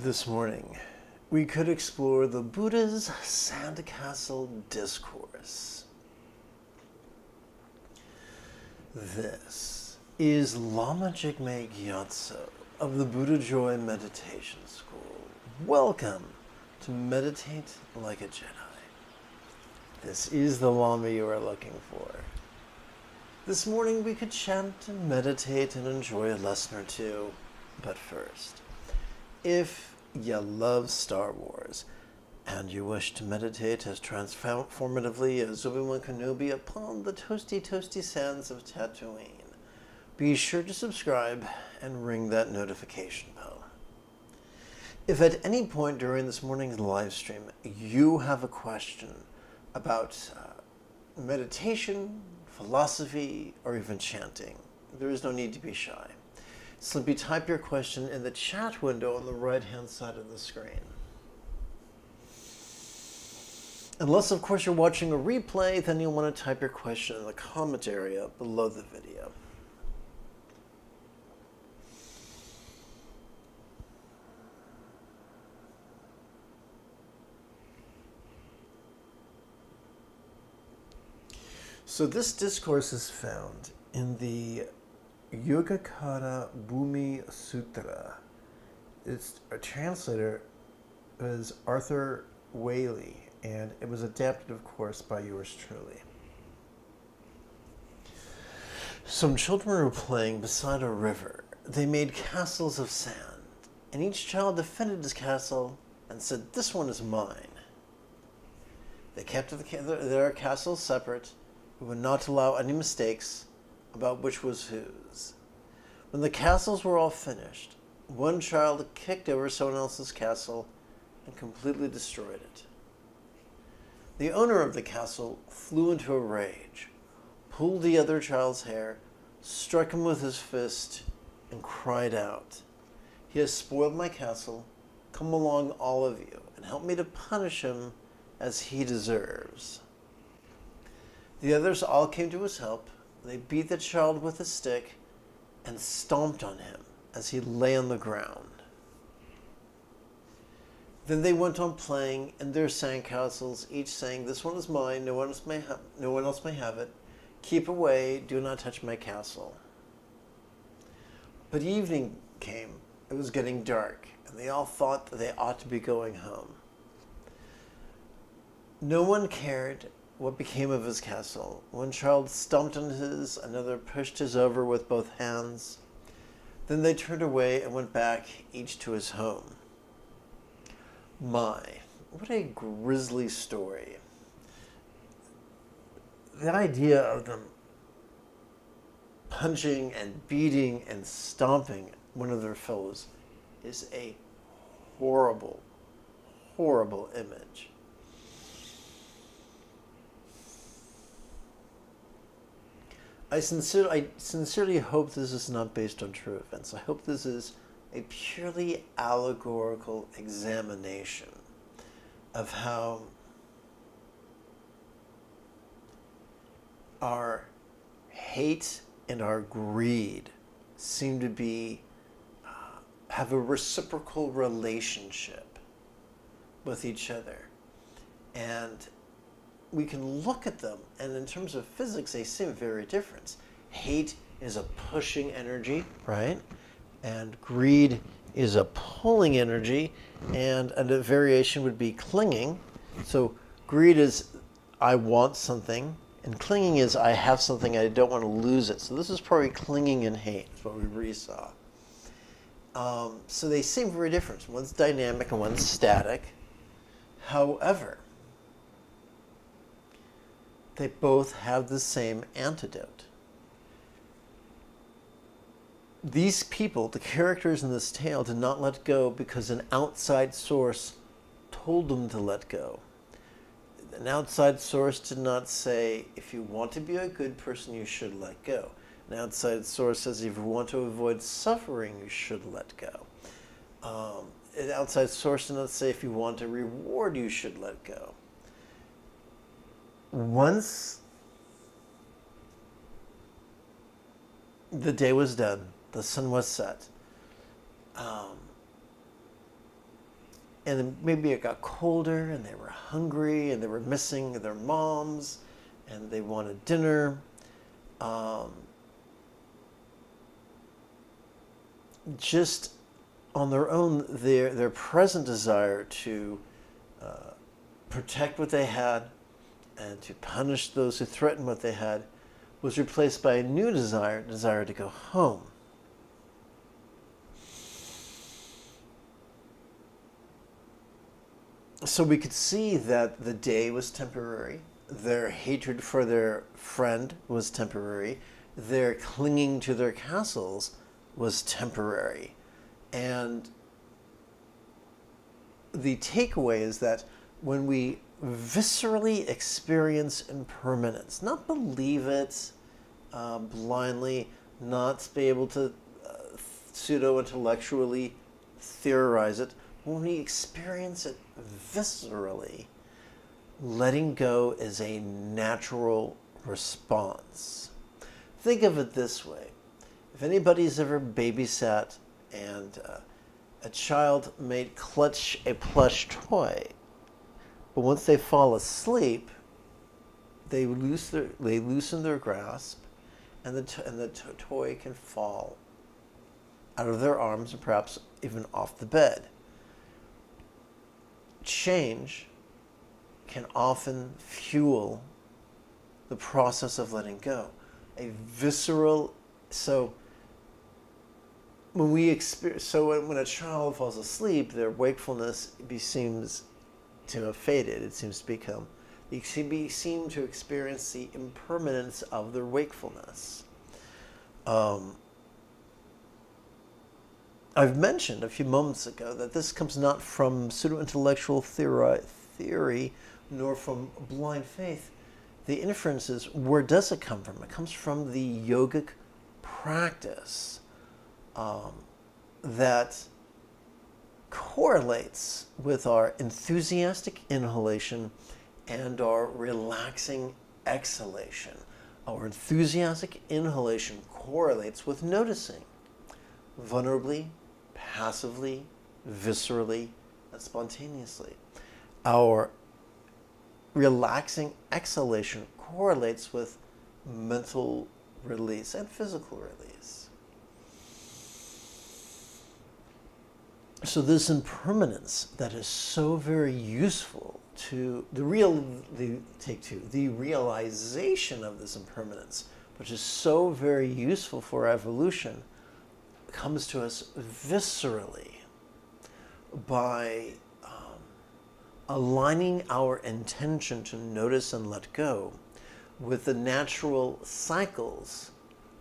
This morning, we could explore the Buddha's Sand Castle Discourse. This is Lama Jigme Gyatso of the Buddha Joy Meditation School. Welcome to Meditate Like a Jedi. This is the Lama you are looking for. This morning we could chant and meditate and enjoy a lesson or two, but first, if you love Star Wars and you wish to meditate as transformatively as Obi-Wan Kenobi upon the toasty sands of Tatooine, be sure to subscribe and ring that notification bell. If at any point during this morning's live stream you have a question about meditation, philosophy, or even chanting, there is no need to be shy. Simply type your question in the chat window on the right-hand side of the screen. Unless, of course, you're watching a replay, then you'll want to type your question in the comment area below the video. So this discourse is found in the Yogacara Bhumi Sutra. Its translator is Arthur Whaley, and it was adapted, of course, by yours truly. Some children were playing beside a river. They made castles of sand, and each child defended his castle and said, "This one is mine." They kept their castles separate, but would not allow any mistakes about which was whose. When the castles were all finished, one child kicked over someone else's castle and completely destroyed it. The owner of the castle flew into a rage, pulled the other child's hair, struck him with his fist, and cried out, "He has spoiled my castle. Come along, all of you, and help me to punish him as he deserves." The others all came to his help. They beat the child with a stick and stomped on him as he lay on the ground. Then they went on playing in their sandcastles, each saying, "This one is mine, no one else may have it. Keep away, do not touch my castle." But evening came, it was getting dark, and they all thought that they ought to be going home. No one cared what became of his castle. One child stomped on his, another pushed his over with both hands. Then they turned away and went back, each to his home. My, what a grisly story. The idea of them punching and beating and stomping one of their foes is a horrible, horrible image. I sincerely hope this is not based on true events. I hope this is a purely allegorical examination of how our hate and our greed seem to be have a reciprocal relationship with each other. And we can look at them, and in terms of physics, they seem very different. Hate is a pushing energy, right? And greed is a pulling energy, and a variation would be clinging. So greed is, I want something, and clinging is, I have something, I don't want to lose it. So this is probably clinging and hate, is what we really saw. So they seem very different. One's dynamic and one's static. However, they both have the same antidote. These people, the characters in this tale, did not let go because an outside source told them to let go. An outside source did not say, if you want to be a good person, you should let go. An outside source says, if you want to avoid suffering, you should let go. An outside source did not say, if you want a reward, you should let go. Once the day was done, the sun was set, and then maybe it got colder and they were hungry and they were missing their moms and they wanted dinner. Just on their own, their present desire to protect what they had and to punish those who threatened what they had was replaced by a new desire to go home. So we could see that the day was temporary, their hatred for their friend was temporary, their clinging to their castles was temporary. And the takeaway is that when we viscerally experience impermanence, not believe it blindly, not be able to pseudo-intellectually theorize it, when we experience it viscerally, letting go is a natural response. Think of it this way. If anybody's ever babysat and a child may clutch a plush toy, but once they fall asleep, they loosen their grasp, and the toy can fall out of their arms and perhaps even off the bed. Change can often fuel the process of letting go. A visceral, when a child falls asleep, their wakefulness seems to have faded. It seems to become, they seem to experience the impermanence of their wakefulness. I've mentioned a few moments ago that this comes not from pseudo-intellectual theory, nor from blind faith. The inference is, where does it come from? It comes from the yogic practice that correlates with our enthusiastic inhalation and our relaxing exhalation. Our enthusiastic inhalation correlates with noticing vulnerably, passively, viscerally, and spontaneously. Our relaxing exhalation correlates with mental release and physical release. So this impermanence that is so very useful to the realization of this impermanence, which is so very useful for evolution, comes to us viscerally by aligning our intention to notice and let go with the natural cycles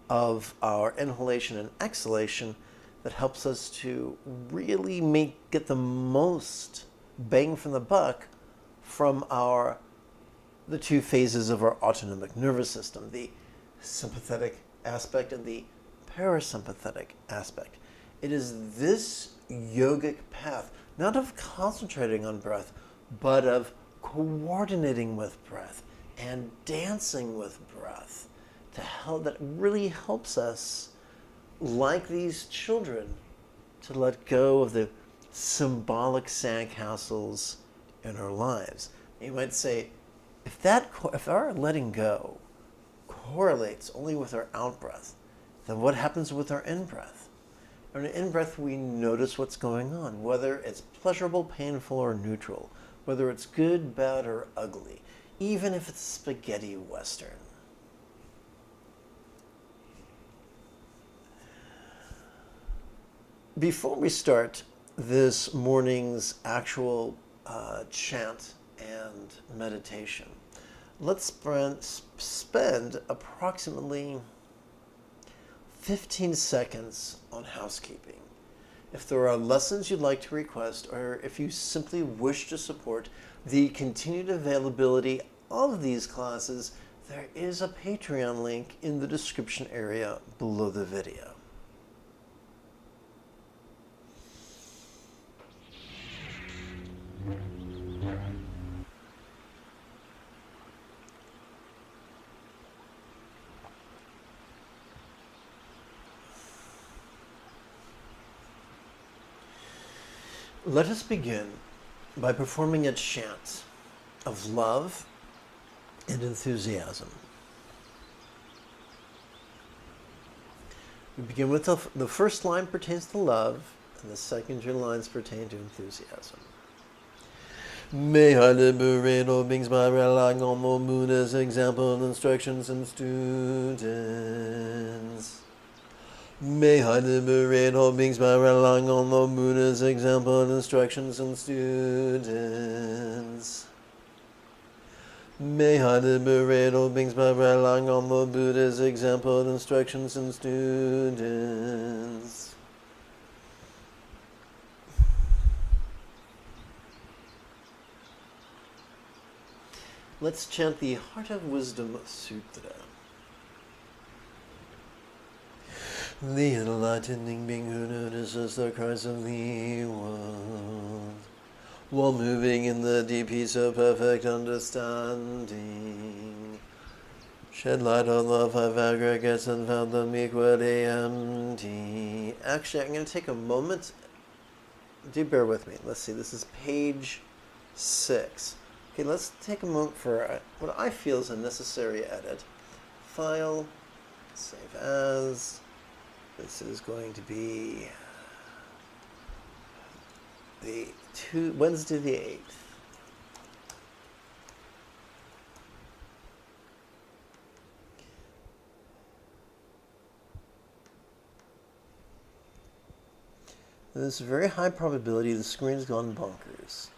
of our inhalation and exhalation that helps us to really get the most bang from the buck from the two phases of our autonomic nervous system, the sympathetic aspect and the parasympathetic aspect. It is this yogic path, not of concentrating on breath, but of coordinating with breath and dancing with breath that really helps us, like these children, to let go of the symbolic sandcastles in our lives. You might say, if our letting go correlates only with our out-breath, then what happens with our in-breath? In an in-breath, we notice what's going on, whether it's pleasurable, painful, or neutral, whether it's good, bad, or ugly, even if it's spaghetti western. Before we start this morning's actual chant and meditation, let's spend approximately 15 seconds on housekeeping. If there are lessons you'd like to request, or if you simply wish to support the continued availability of these classes, there is a Patreon link in the description area below the video. Let us begin by performing a chant of love and enthusiasm. We begin with the first line pertains to love, and the second two lines pertain to enthusiasm. May I liberate all beings by relying on the moon as example and instructions and students. May I liberate all beings by relying on the moon as example and instructions and students. May I liberate all beings by relying on the Buddha's example and instructions and students. Let's chant the Heart of Wisdom Sutra. The enlightening being who notices the cries of the world, while moving in the deep peace of perfect understanding, shed light on the five aggregates and found them equally empty. Actually, I'm going to take a moment. Do bear with me. Let's see. This is page 6. Okay, let's take a moment for what I feel is a necessary edit. File, save as. This is going to be Wednesday the 8th. There's a very high probability the screen's gone bonkers.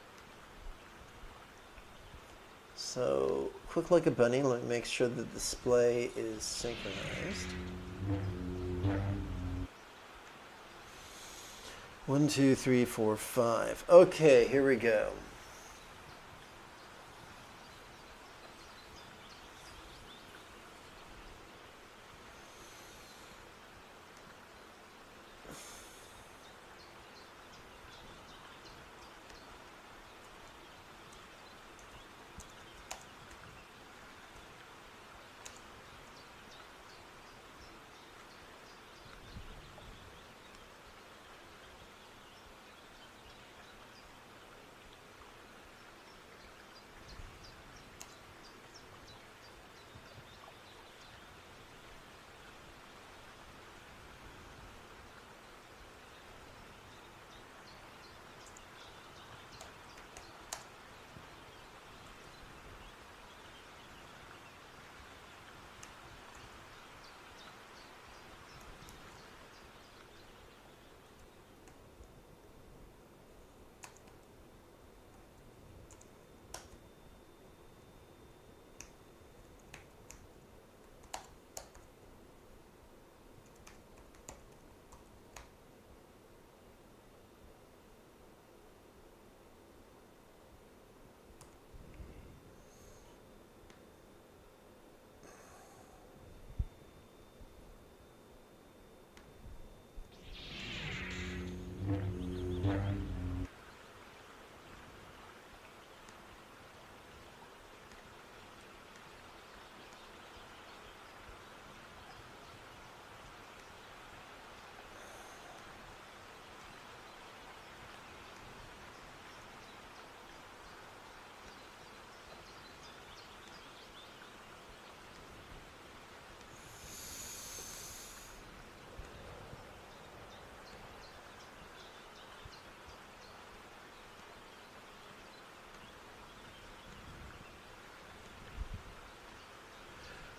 So, quick like a bunny, let me make sure the display is synchronized. 1, 2, 3, 4, 5. Okay, here we go.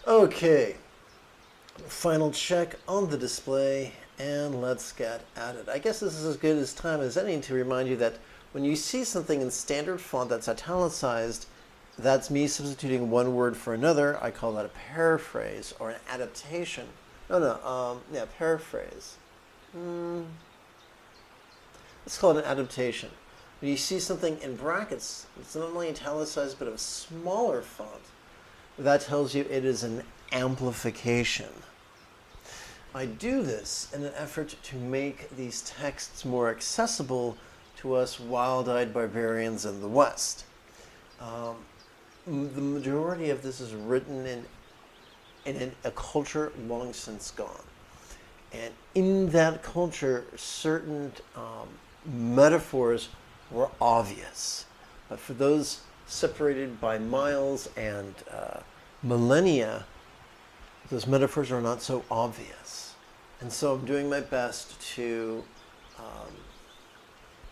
Okay, final check on the display, and let's get at it. I guess this is as good as time as any to remind you that when you see something in standard font that's italicized, that's me substituting one word for another. I call that a paraphrase or an adaptation. Paraphrase. Let's call it an adaptation. When you see something in brackets, it's not only italicized but of smaller font. That tells you it is an amplification. I do this in an effort to make these texts more accessible to us wild-eyed barbarians in the West. The majority of this is written in a culture long since gone. And in that culture, certain metaphors or obvious. But for those separated by miles and millennia, those metaphors are not so obvious. And so I'm doing my best to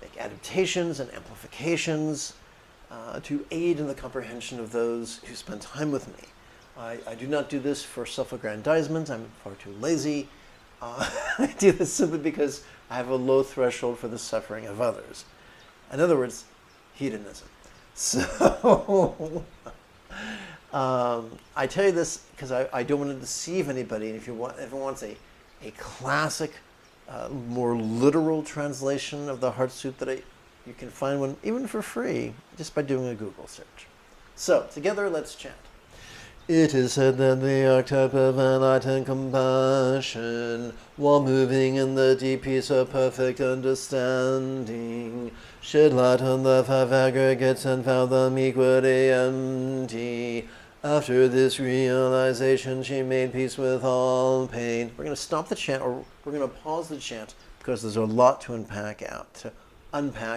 make adaptations and amplifications to aid in the comprehension of those who spend time with me. I do not do this for self-aggrandizement. I'm far too lazy. I do this simply because I have a low threshold for the suffering of others. In other words, hedonism. So I tell you this because I don't want to deceive anybody. And if everyone wants a classic, more literal translation of the Heartsuit you can find one even for free just by doing a Google search. So together, let's chant. It is said that the archetype of enlightened compassion, while moving in the deep peace of perfect understanding, shed light on the five aggregates and found them equally empty. After this realization, she made peace with all pain. We're going to stop the chant, or we're going to pause the chant, because there's a lot to unpack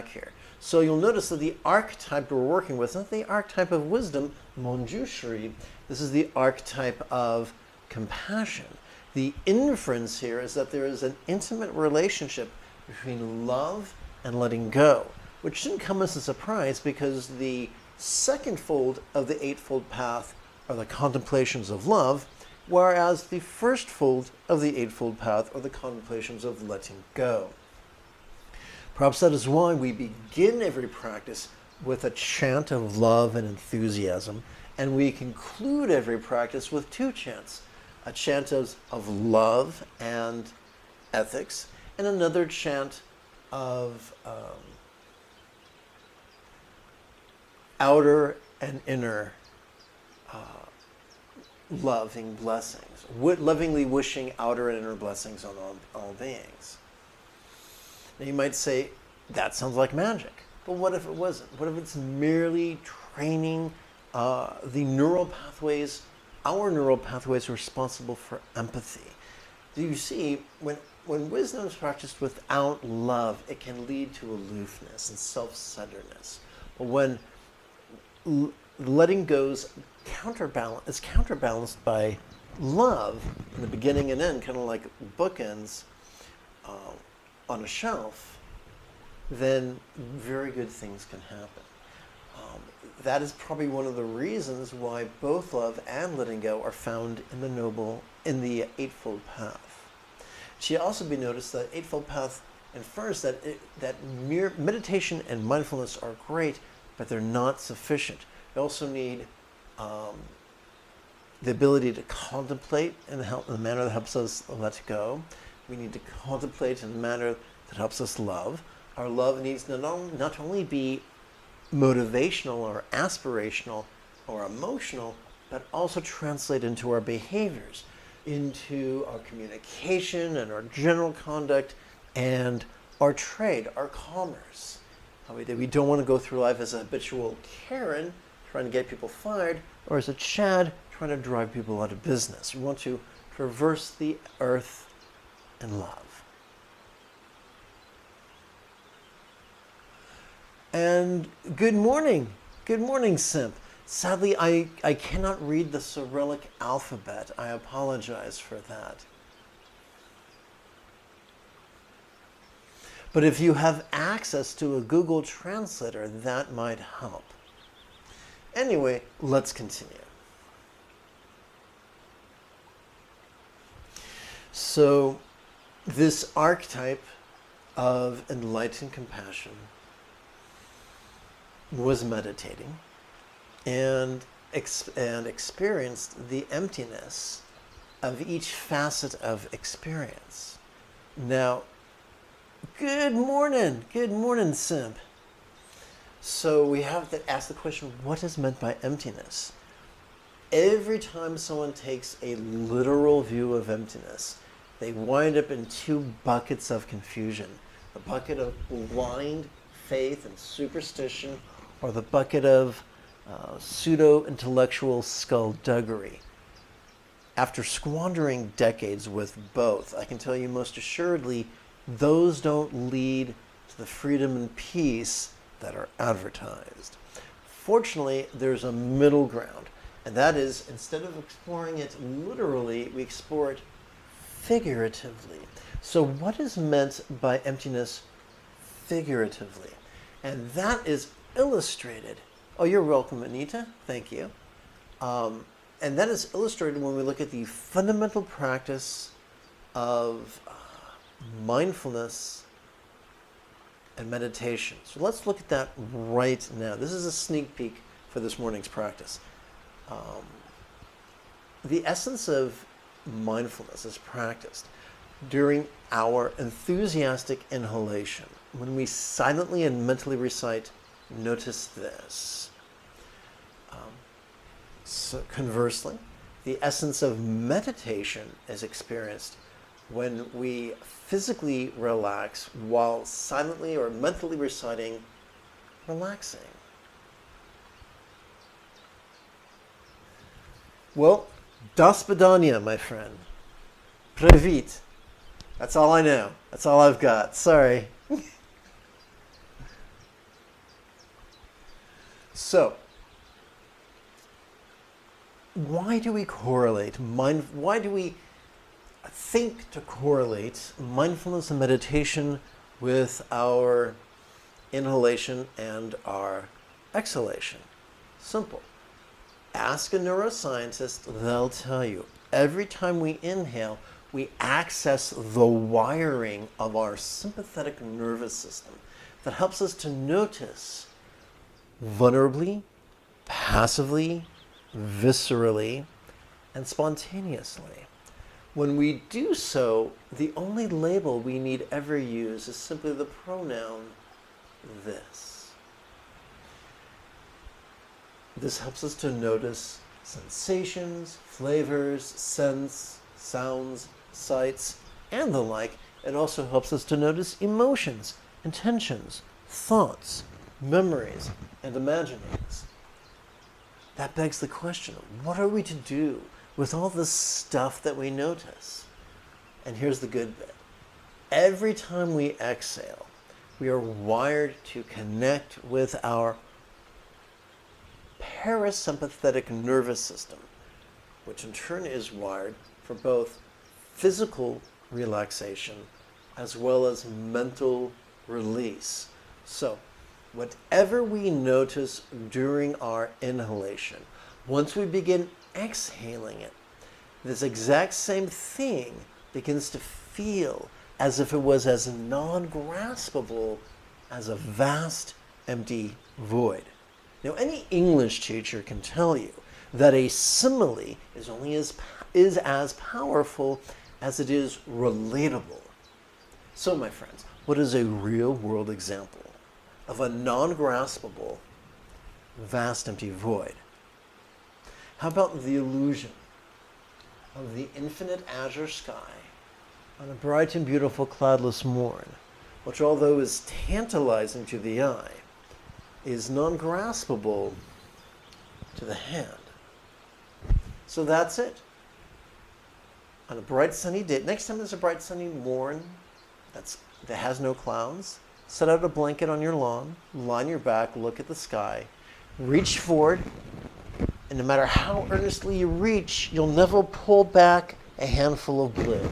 here. So you'll notice that the archetype we're working with is not the archetype of wisdom, Manjushri. This is the archetype of compassion. The inference here is that there is an intimate relationship between love and letting go, which shouldn't come as a surprise because the second fold of the Eightfold Path are the contemplations of love, whereas the first fold of the Eightfold Path are the contemplations of letting go. Perhaps that is why we begin every practice with a chant of love and enthusiasm, and we conclude every practice with two chants, a chant of love and ethics, and another chant of outer and inner loving blessings, lovingly wishing outer and inner blessings on all beings. Now you might say, that sounds like magic. But what if it wasn't? What if it's merely training the neural pathways, our neural pathways responsible for empathy? You see, when wisdom is practiced without love, it can lead to aloofness and self-centeredness. But when letting go is counterbalanced by love in the beginning and end, kind of like bookends on a shelf, then very good things can happen. That is probably one of the reasons why both love and letting go are found in the Eightfold Path. It should also be noticed that Eightfold Path infers that mere meditation and mindfulness are great, but they're not sufficient. You also need the ability to contemplate in the manner that helps us let go. We need to contemplate in a manner that helps us love. Our love needs to not only be motivational or aspirational or emotional, but also translate into our behaviors, into our communication and our general conduct and our trade, our commerce. We don't want to go through life as a habitual Karen trying to get people fired, or as a Chad trying to drive people out of business. We want to traverse the earth in love. And good morning, Simp. Sadly, I cannot read the Cyrillic alphabet. I apologize for that. But if you have access to a Google Translator, that might help. Anyway, let's continue. So, this archetype of enlightened compassion was meditating and experienced the emptiness of each facet of experience. Now, good morning, Simp. So we have to ask the question, what is meant by emptiness? Every time someone takes a literal view of emptiness, they wind up in two buckets of confusion. The bucket of blind faith and superstition, or the bucket of pseudo-intellectual skullduggery. After squandering decades with both, I can tell you most assuredly, those don't lead to the freedom and peace that are advertised. Fortunately, there's a middle ground, and that is, instead of exploring it literally, we explore it figuratively. So what is meant by emptiness figuratively? And that is illustrated. Oh, you're welcome, Anita. Thank you. And that is illustrated when we look at the fundamental practice of mindfulness and meditation. So let's look at that right now. This is a sneak peek for this morning's practice. The essence of mindfulness is practiced during our enthusiastic inhalation, when we silently and mentally recite, "Notice this." So conversely, the essence of meditation is experienced when we physically relax while silently or mentally reciting, "Relaxing." Well, das Badania, my friend. Привіт. That's all I know. That's all I've got. Sorry. So, why do we correlate? Why do we think to correlate mindfulness and meditation with our inhalation and our exhalation? Simple. Ask a neuroscientist, they'll tell you. Every time we inhale, we access the wiring of our sympathetic nervous system that helps us to notice vulnerably, passively, viscerally, and spontaneously. When we do so, the only label we need ever use is simply the pronoun this. This helps us to notice sensations, flavors, scents, sounds, sights, and the like. It also helps us to notice emotions, intentions, thoughts, memories, and imaginings. That begs the question, what are we to do with all this stuff that we notice? And here's the good bit. Every time we exhale, we are wired to connect with our parasympathetic nervous system, which in turn is wired for both physical relaxation as well as mental release. So, whatever we notice during our inhalation, once we begin exhaling it, this exact same thing begins to feel as if it was as non-graspable as a vast, empty void. Now, any English teacher can tell you that a simile is as powerful as it is relatable. So, my friends, what is a real-world example of a non-graspable, vast, empty void? How about the illusion of the infinite azure sky on a bright and beautiful cloudless morn, which, although is tantalizing to the eye, is non-graspable to the hand? So that's it. On a bright sunny day, next time there's a bright sunny morn that has no clouds, set out a blanket on your lawn, lie on your back, look at the sky, reach forward, and no matter how earnestly you reach, you'll never pull back a handful of blue.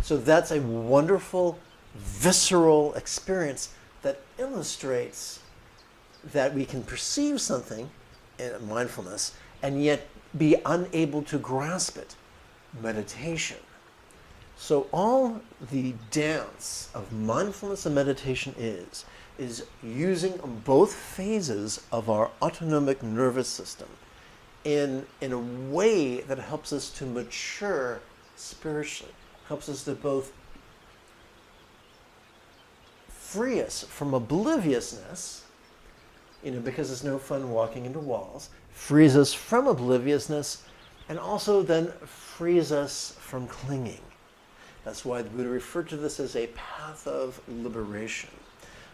So that's a wonderful, visceral experience that illustrates that we can perceive something in mindfulness and yet be unable to grasp it. Meditation. So all the dance of mindfulness and meditation is using both phases of our autonomic nervous system in a way that helps us to mature spiritually, helps us to both free us from obliviousness, because it's no fun walking into walls, frees us from obliviousness, and also then frees us from clinging. That's why the Buddha referred to this as a path of liberation,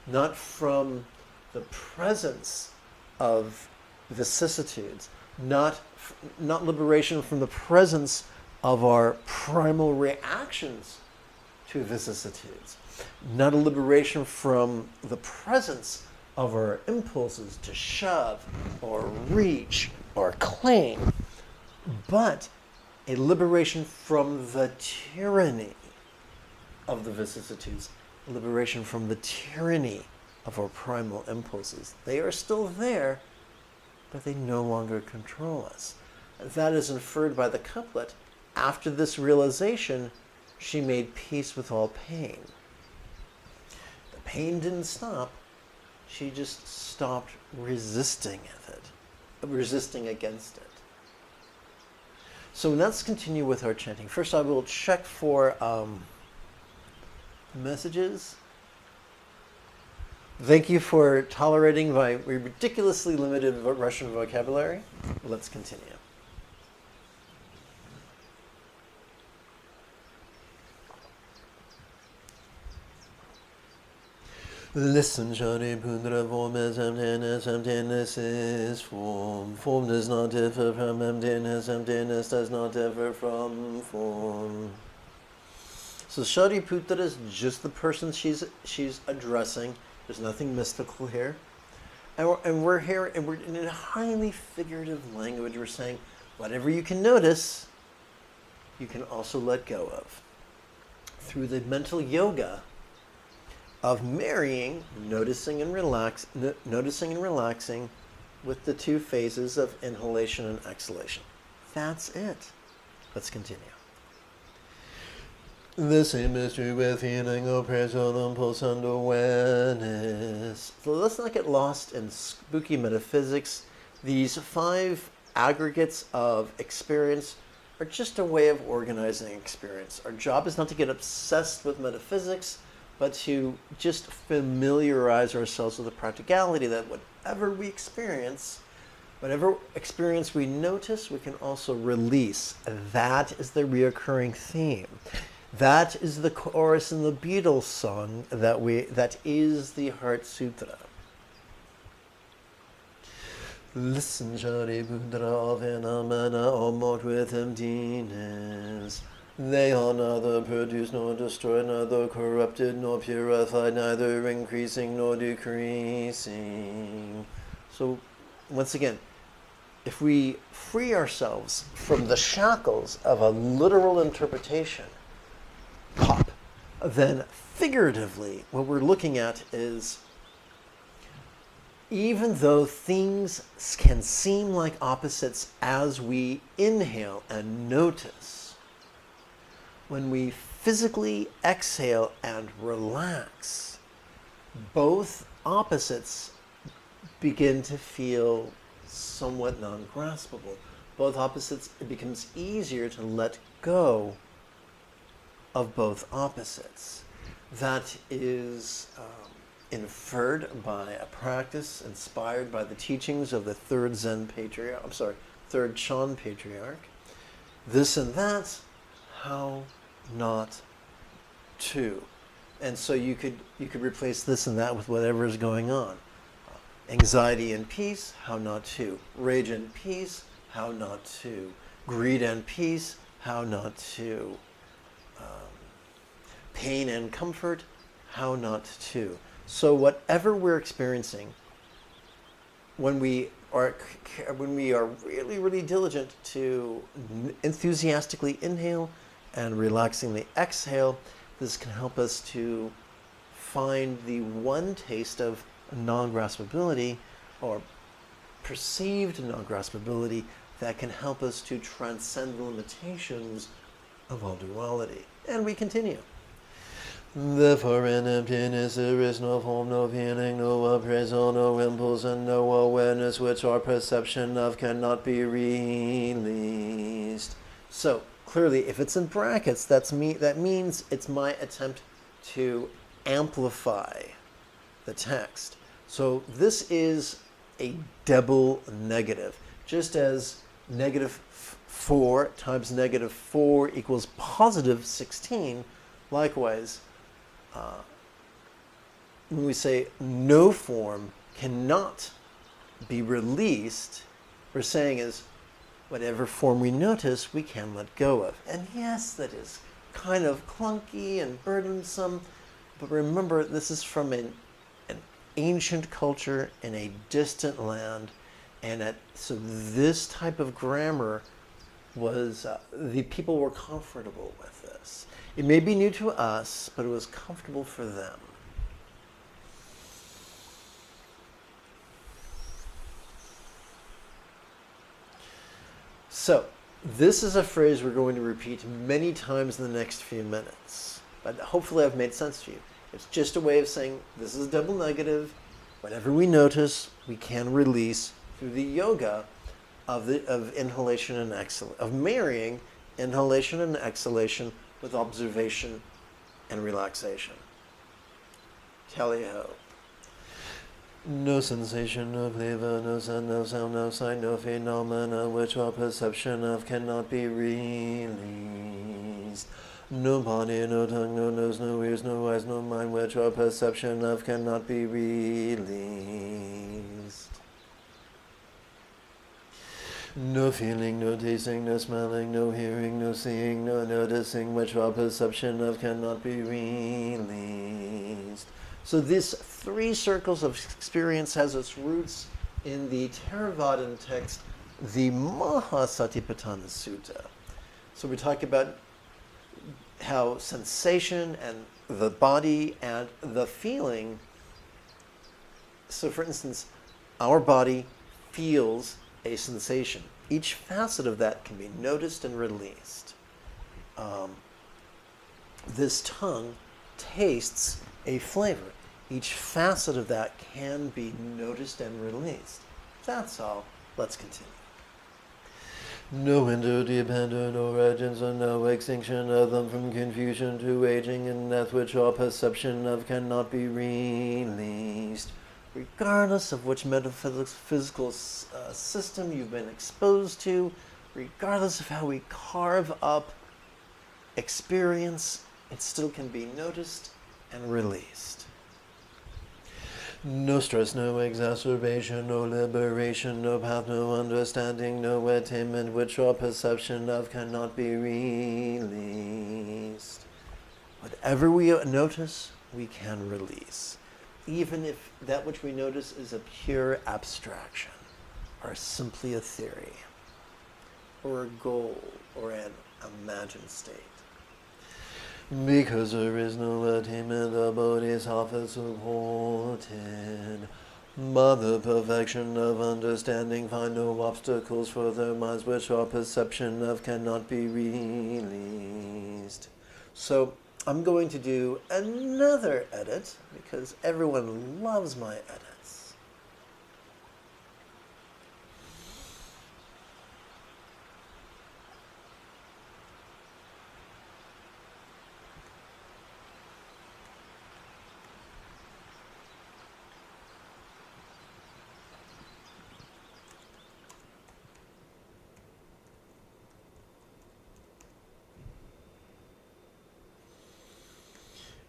not from the presence of vicissitudes, not liberation from the presence of our primal reactions to vicissitudes, not a liberation from the presence of our impulses to shove or reach or cling, but a liberation from the tyranny of the vicissitudes, a liberation from the tyranny of our primal impulses. They are still there, but they no longer control us. That is inferred by the couplet. After this realization, she made peace with all pain. The pain didn't stop. She just stopped resisting against it. So let's continue with our chanting. First, I will check for messages. Thank you for tolerating my ridiculously limited Russian vocabulary. Let's continue. Listen, Shari Pundra, form is emptiness, emptiness is form. Form does not differ from emptiness, emptiness does not differ from form. So Shari Putra is just the person she's addressing. There's nothing mystical here. And we're here, and we're in a highly figurative language. We're saying, whatever you can notice, you can also let go of. Through the mental yoga of marrying, noticing and relaxing with the two phases of inhalation and exhalation. That's it. Let's continue. The same is true with feeling, oppression, impulse, and awareness. So let's not get lost in spooky metaphysics. These 5 aggregates of experience are just a way of organizing experience. Our job is not to get obsessed with metaphysics, but to just familiarize ourselves with the practicality that whatever we experience, whatever experience we notice, we can also release. That is the reoccurring theme. That is the chorus in the Beatles song that is the Heart Sutra. Listen, Shari Pundra, all phenomena are marked with emptiness. They are neither produced nor destroyed, neither corrupted nor purified, neither increasing nor decreasing. So, once again, if we free ourselves from the shackles of a literal interpretation, then figuratively, what we're looking at is, even though things can seem like opposites as we inhale and notice, when we physically exhale and relax, both opposites begin to feel somewhat non-graspable. Both opposites, it becomes easier to let go of both opposites. That is inferred by a practice inspired by the teachings of the third third Chan patriarch. This and that, how not to. And so you could replace this and that with whatever is going on. Anxiety and peace, how not to. Rage and peace, how not to. Greed and peace, how not to. Pain and comfort, how not to. So whatever we're experiencing, when we are really, really diligent to enthusiastically inhale and relaxingly exhale, this can help us to find the one taste of non-graspability or perceived non-graspability that can help us to transcend the limitations of all duality. And we continue. Therefore in emptiness there is no form, no feeling, no appraisal, no impulse, and no awareness which our perception of cannot be released. So, clearly, if it's in brackets, that means it's my attempt to amplify the text. So this is a double negative. Just as -4 times -4 equals +16, likewise, when we say no form cannot be released, we're saying is whatever form we notice, we can let go of. And yes, that is kind of clunky and burdensome, but remember, this is from an ancient culture in a distant land, and so this type of grammar was, the people were comfortable with this. It may be new to us, but it was comfortable for them. So, this is a phrase we're going to repeat many times in the next few minutes, but hopefully I've made sense to you. It's just a way of saying this is a double negative. Whatever we notice, we can release through the yoga of inhalation and exhalation, of marrying inhalation and exhalation with observation and relaxation. Tally-ho. No sensation, no flavor, no sound, no sound, no sight, no phenomena which our perception of cannot be released. No body, no tongue, no nose, no ears, no eyes, no mind which our perception of cannot be released. No feeling, no tasting, no smelling, no hearing, no seeing, no noticing which our perception of cannot be released. So this 3 circles of experience has its roots in the Theravadan text, the Mahasatipatthana Sutta. So we talk about how sensation and the body and the feeling, so for instance, our body feels a sensation. Each facet of that can be noticed and released. This tongue tastes a flavor. Each facet of that can be noticed and released. That's all. Let's continue. No interdependent origins and no extinction of them, from confusion to aging and death, which our perception of cannot be released. Regardless of which metaphysical system you've been exposed to, regardless of how we carve up experience, it still can be noticed and released. No stress, no exacerbation, no liberation, no path, no understanding, no attainment which our perception of cannot be released. Whatever we notice, we can release, even if that which we notice is a pure abstraction, or simply a theory, or a goal, or an imagined state. Because there is no attainment, the Bodhisattva supported. By the perfection of understanding, find no obstacles for their minds which our perception of cannot be released. So I'm going to do another edit because everyone loves my edits.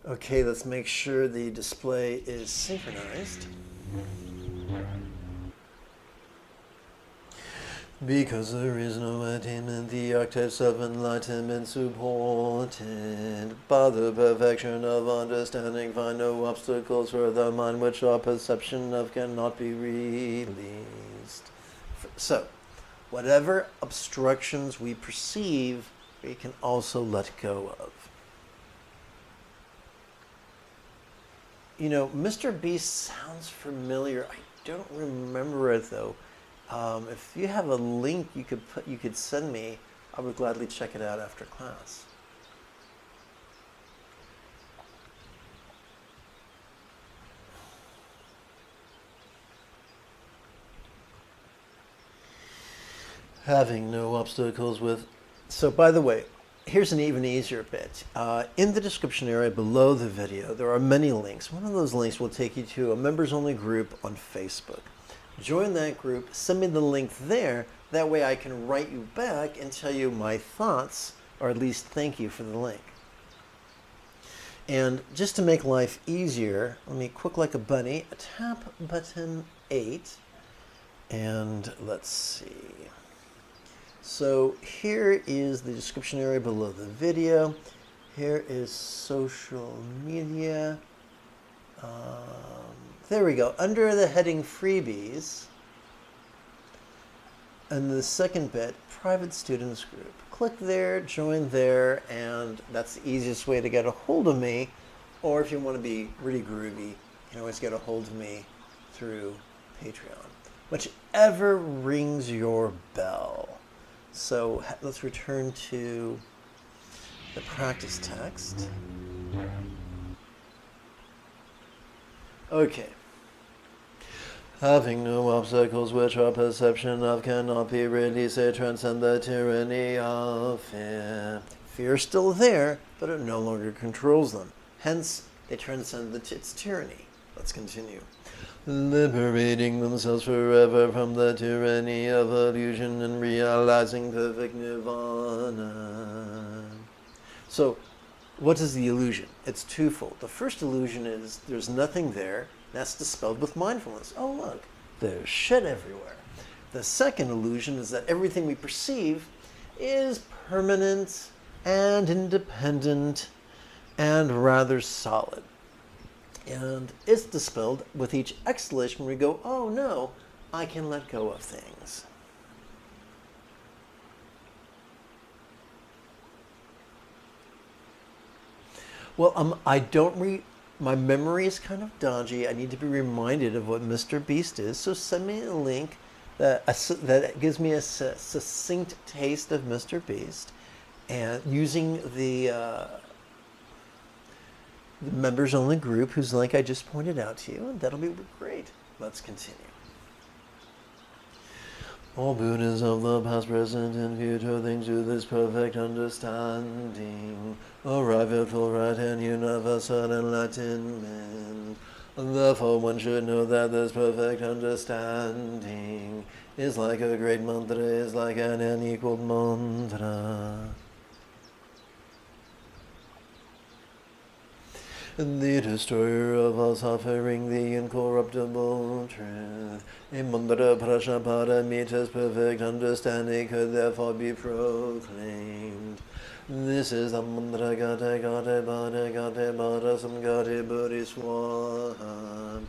Okay, let's make sure the display is synchronized. Because there is no attainment, the archetypes of enlightenment supported. By the perfection of understanding, find no obstacles for the mind which our perception of cannot be released. So, whatever obstructions we perceive, we can also let go of. You know, Mr. Beast sounds familiar. I don't remember it though. If you have a link you could send me, I would gladly check it out after class. Having no obstacles with. So by the way, here's an even easier bit. In the description area below the video, there are many links. One of those links will take you to a members-only group on Facebook. Join that group, send me the link there. That way I can write you back and tell you my thoughts, or at least thank you for the link. And just to make life easier, let me quick like a bunny, tap button 8, and let's see. So here is the description area below the video. Here is social media. there we go. Under the heading Freebies, and the second bit, Private Students Group. Click there, join there, and that's the easiest way to get a hold of me. Or if you want to be really groovy, you can always get a hold of me through Patreon. Whichever rings your bell. So let's return to the practice text. Okay. Having no obstacles which our perception of cannot be released, they transcend the tyranny of fear. Fear is still there, but it no longer controls them. Hence, they transcend its tyranny. Let's continue. Liberating themselves forever from the tyranny of illusion and realizing perfect nirvana. So, what is the illusion? It's twofold. The first illusion is there's nothing there. That's dispelled with mindfulness. Oh, look, there's shit everywhere. The second illusion is that everything we perceive is permanent and independent and rather solid. And it's dispelled with each exhalation where we go, oh no, I can let go of things. Well, my memory is kind of dodgy. I need to be reminded of what Mr. Beast is. So send me a link that gives me a succinct taste of Mr. Beast, and using the members-only group, whose link I just pointed out to you, and that'll be great. Let's continue. All Buddhas of the past, present, and future things to this perfect understanding arrive at full right and universal enlightenment. Therefore, one should know that this perfect understanding is like a great mantra, is like an unequaled mantra. The destroyer of all suffering, the incorruptible truth. A mantra prashaparamita's perfect understanding could therefore be proclaimed. This is the mantra gate gate bade gate bade samgate buddhi swaha.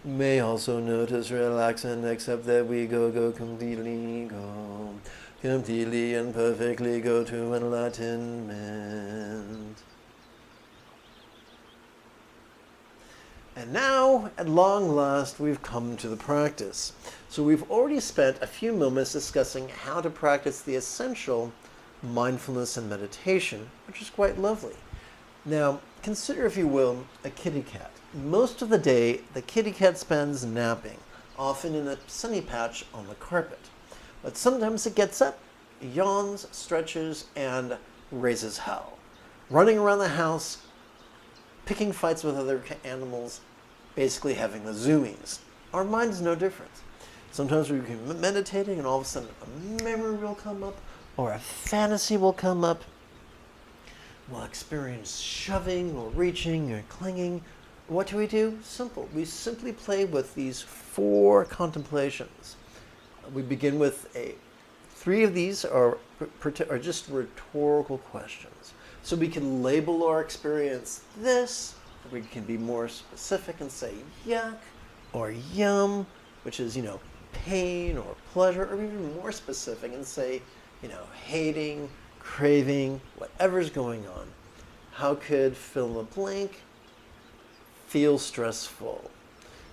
May also notice, relax, and accept that we go completely and perfectly go to enlightenment. And now, at long last, we've come to the practice. So we've already spent a few moments discussing how to practice the essential mindfulness and meditation, which is quite lovely. Now, consider, if you will, a kitty cat. Most of the day, the kitty cat spends napping, often in a sunny patch on the carpet. But sometimes it gets up, yawns, stretches, and raises hell, running around the house, picking fights with other animals, basically having the zoomies. Our mind's no different. Sometimes we can be meditating and all of a sudden a memory will come up or a fantasy will come up. We'll experience shoving or reaching or clinging. What do? Simple. We simply play with these 4 contemplations. We begin with 3 of these are just rhetorical questions. So we can label our experience this, or we can be more specific and say yuck or yum, which is, pain or pleasure, or even more specific and say, hating, craving, whatever's going on. How could fill in the blank feel stressful?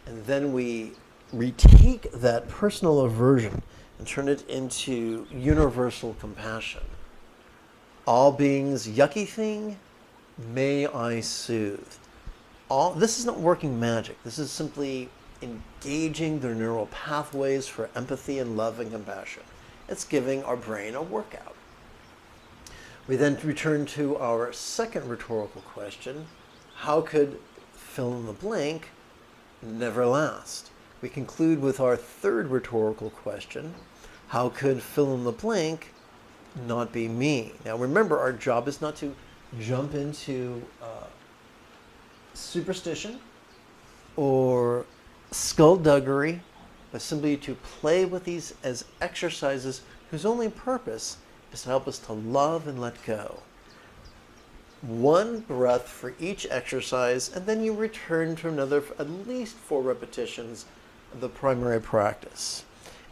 And then we retake that personal aversion and turn it into universal compassion. All beings, yucky thing, may I soothe. This is not working magic. This is simply engaging the neural pathways for empathy and love and compassion. It's giving our brain a workout. We then return to our second rhetorical question. How could fill in the blank never last? We conclude with our third rhetorical question. How could fill in the blank not be me? Now remember, our job is not to jump into superstition or skullduggery, but simply to play with these as exercises whose only purpose is to help us to love and let go. one breath for each exercise, and then you return to another at least 4 repetitions of the primary practice.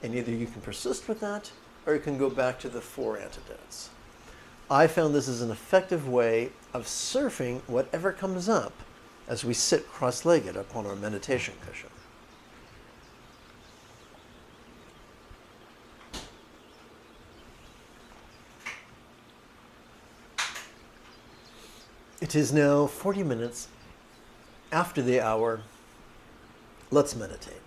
And either you can persist with that, or you can go back to the 4 antidotes. I found this is an effective way of surfing whatever comes up as we sit cross-legged upon our meditation cushion. It is now 40 minutes after the hour. Let's meditate.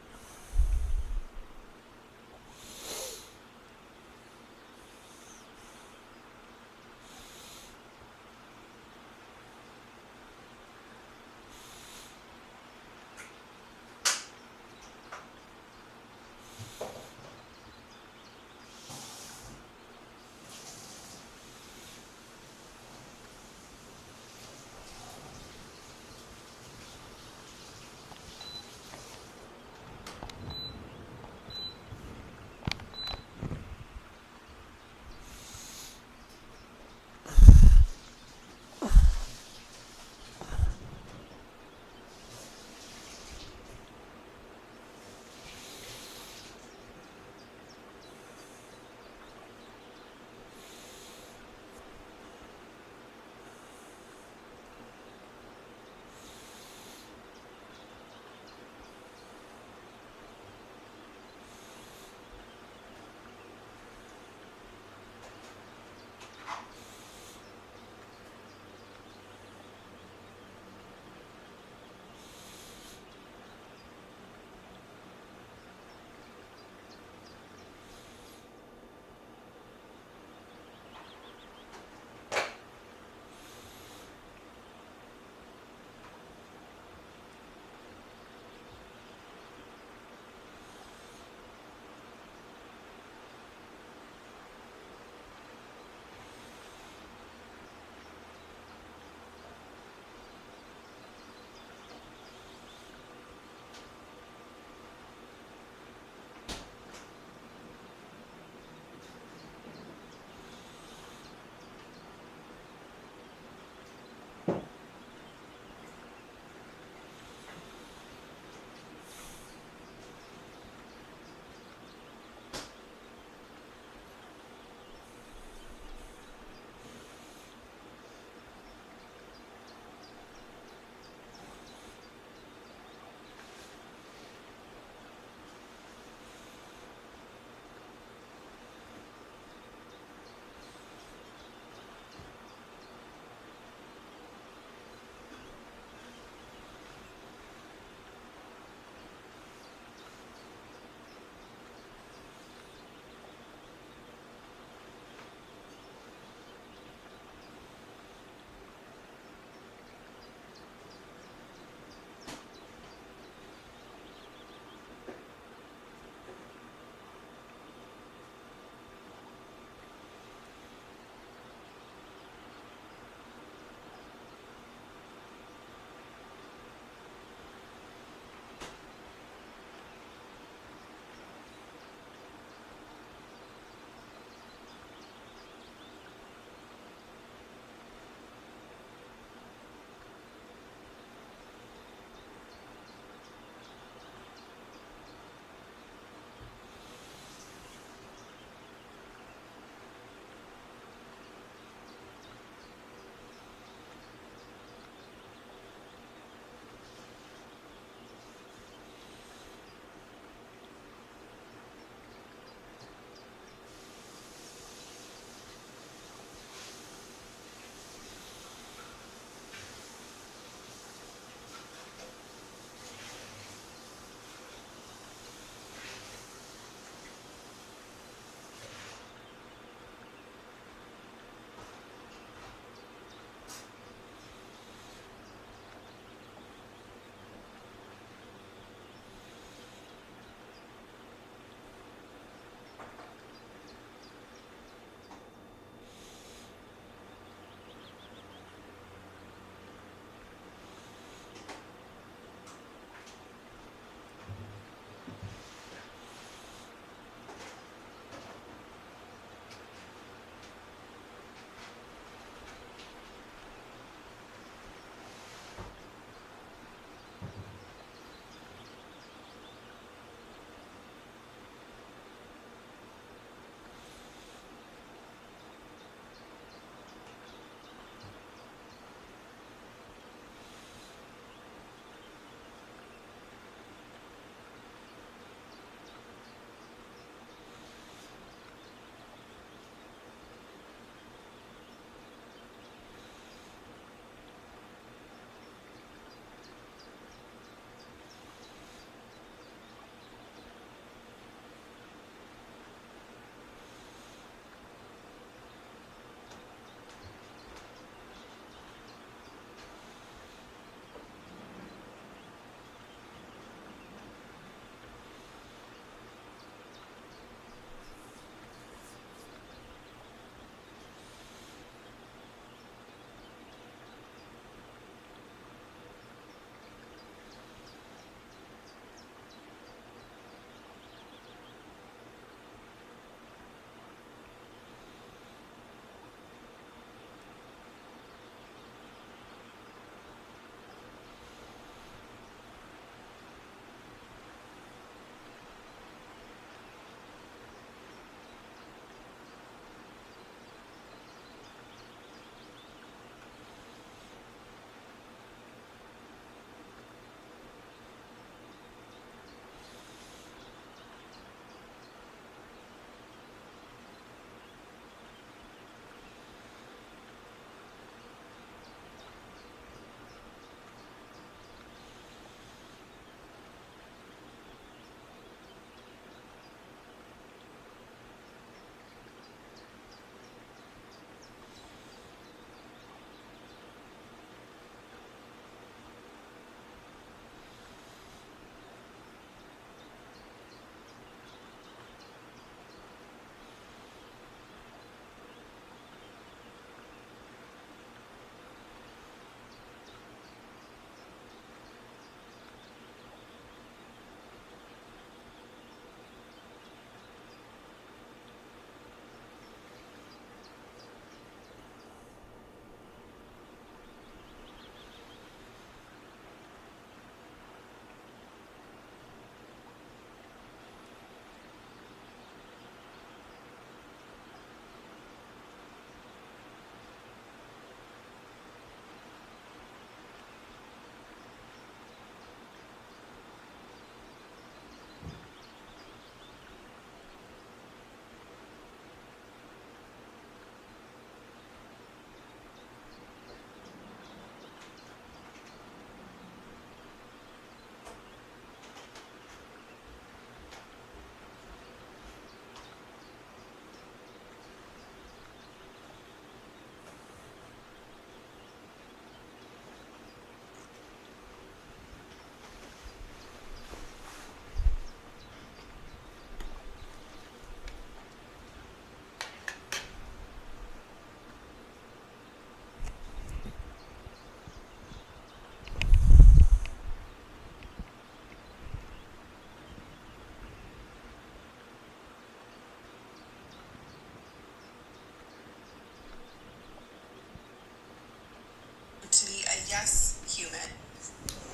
human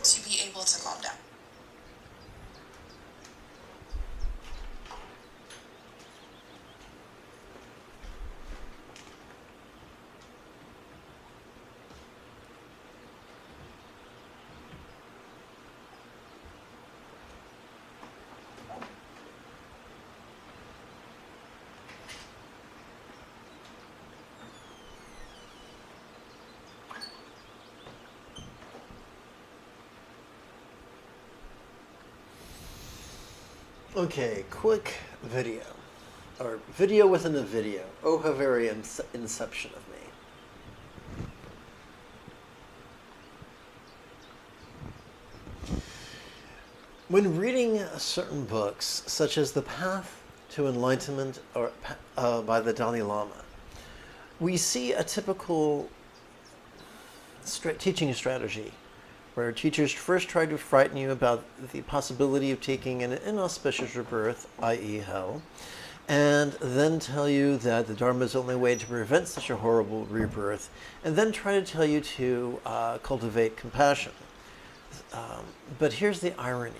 to be able to calm down. Okay, quick video. Or video within a video. Oh, how very inception of me. When reading certain books, such as The Path to Enlightenment or by the Dalai Lama, we see a typical teaching strategy where teachers first try to frighten you about the possibility of taking an inauspicious rebirth, i.e. hell, and then tell you that the Dharma is the only way to prevent such a horrible rebirth, and then try to tell you to cultivate compassion. But here's the irony.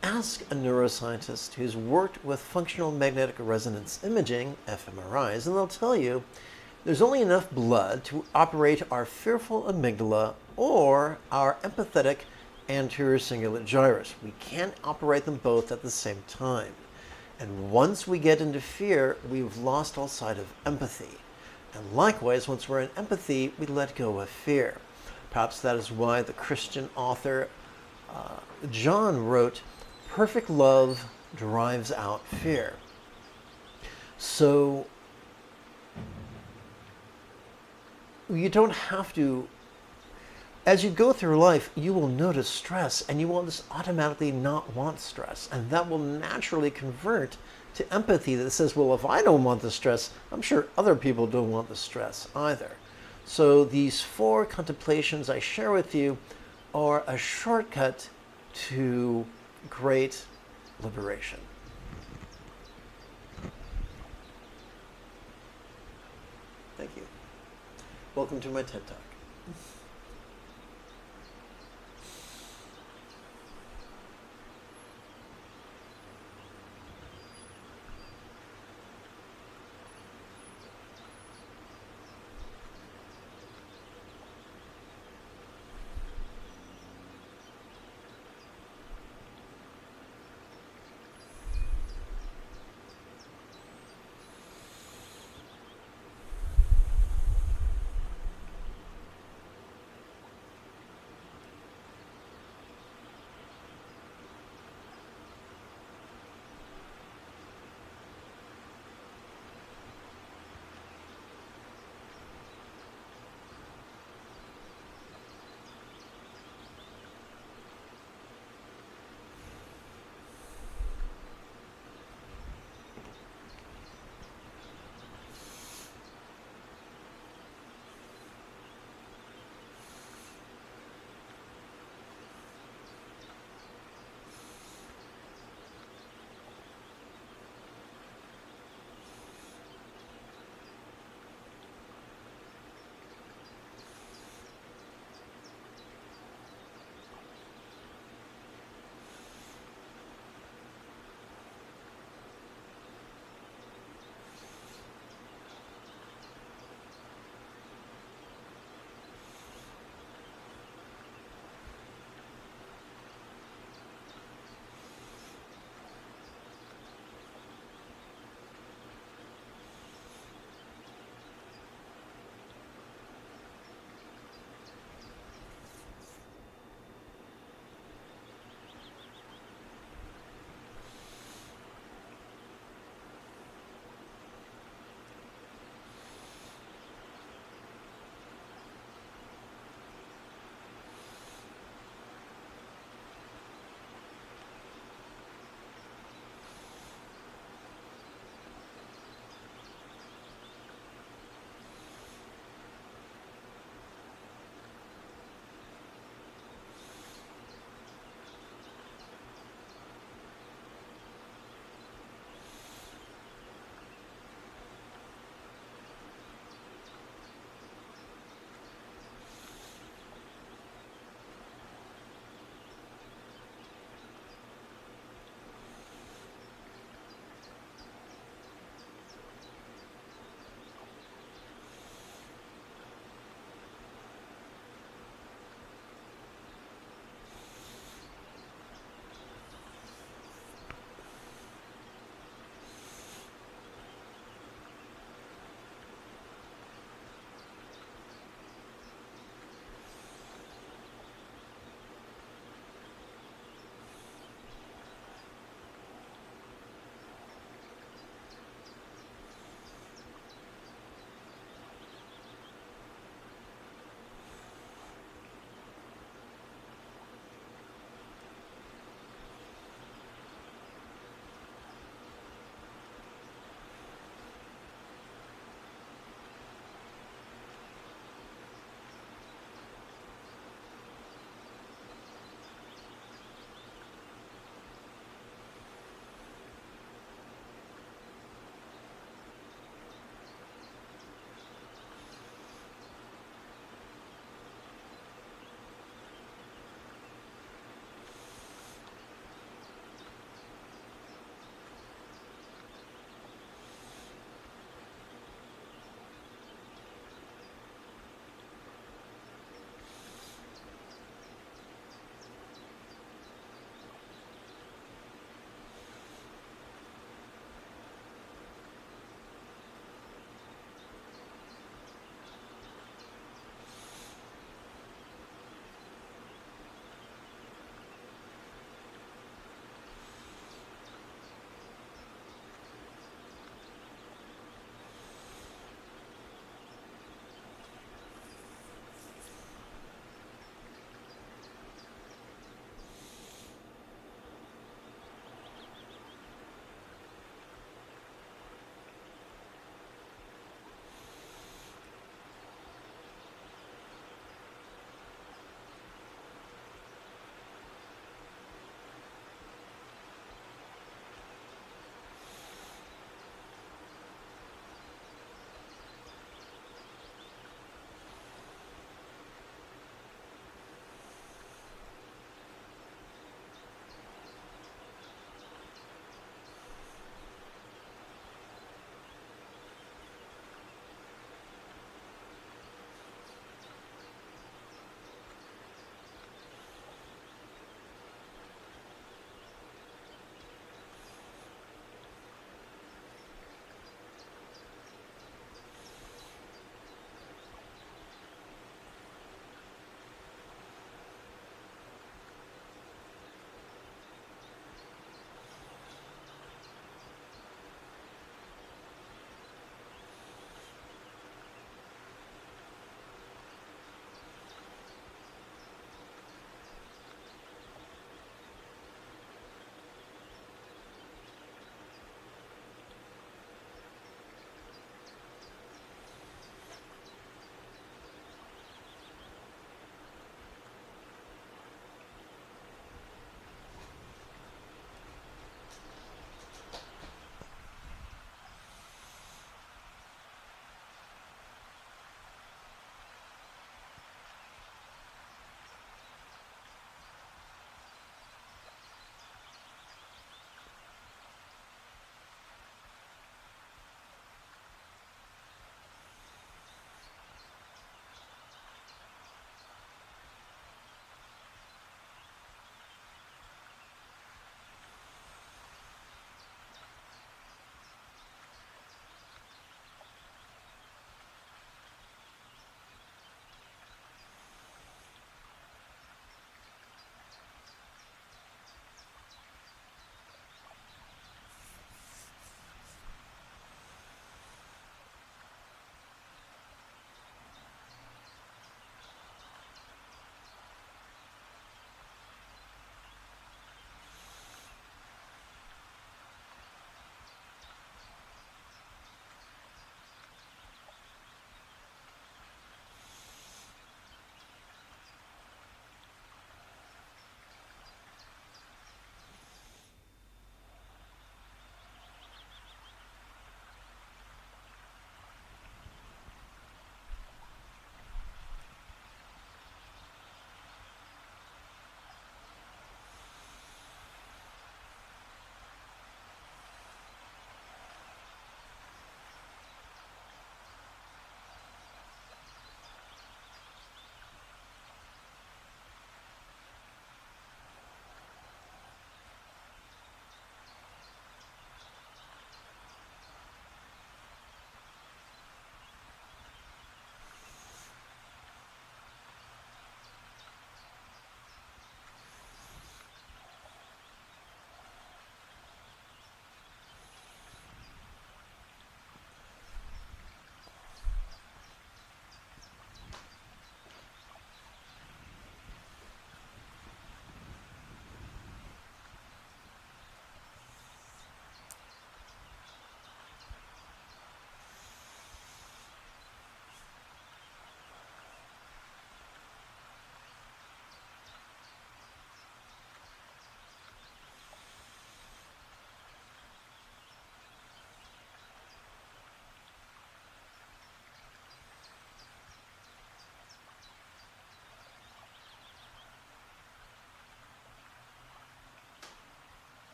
Ask a neuroscientist who's worked with functional magnetic resonance imaging, fMRIs, and they'll tell you there's only enough blood to operate our fearful amygdala or our empathetic anterior cingulate gyrus. We can't operate them both at the same time. And once we get into fear, we've lost all sight of empathy. And likewise, once we're in empathy, we let go of fear. Perhaps that is why the Christian author John wrote, "Perfect love drives out fear." So you don't have to, as you go through life, you will notice stress and you will just automatically not want stress. And that will naturally convert to empathy that says, well, if I don't want the stress, I'm sure other people don't want the stress either. So these 4 contemplations I share with you are a shortcut to great liberation. Thank you. Welcome to my TED Talk.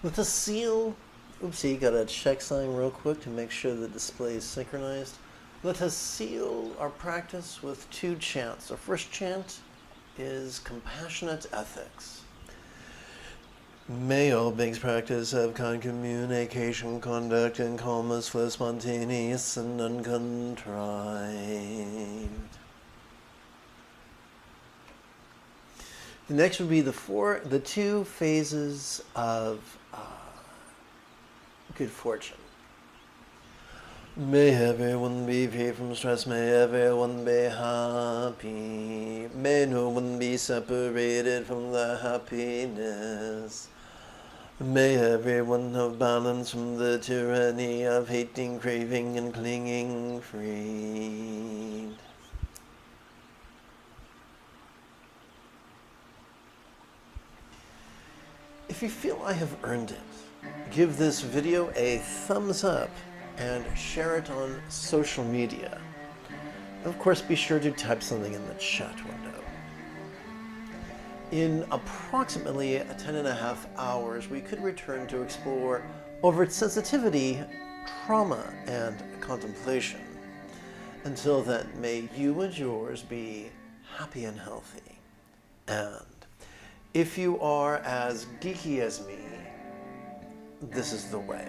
Let us seal. Oopsie, gotta check something real quick to make sure the display is synchronized. Let us seal our practice with 2 chants. Our first chant is compassionate ethics. May all beings practice have kind communication, conduct, and calmness, flow spontaneous and uncontrived. The next would be the 2 phases of good fortune. May everyone be free from stress, may everyone be happy, may no one be separated from their happiness. May everyone have balance from the tyranny of hating, craving, and clinging freed. If you feel I have earned it, give this video a thumbs up and share it on social media. Of course, be sure to type something in the chat window. In approximately 10.5 hours, we could return to explore overt sensitivity, trauma, and contemplation. Until then, may you and yours be happy and healthy. And if you are as geeky as me, this is the way.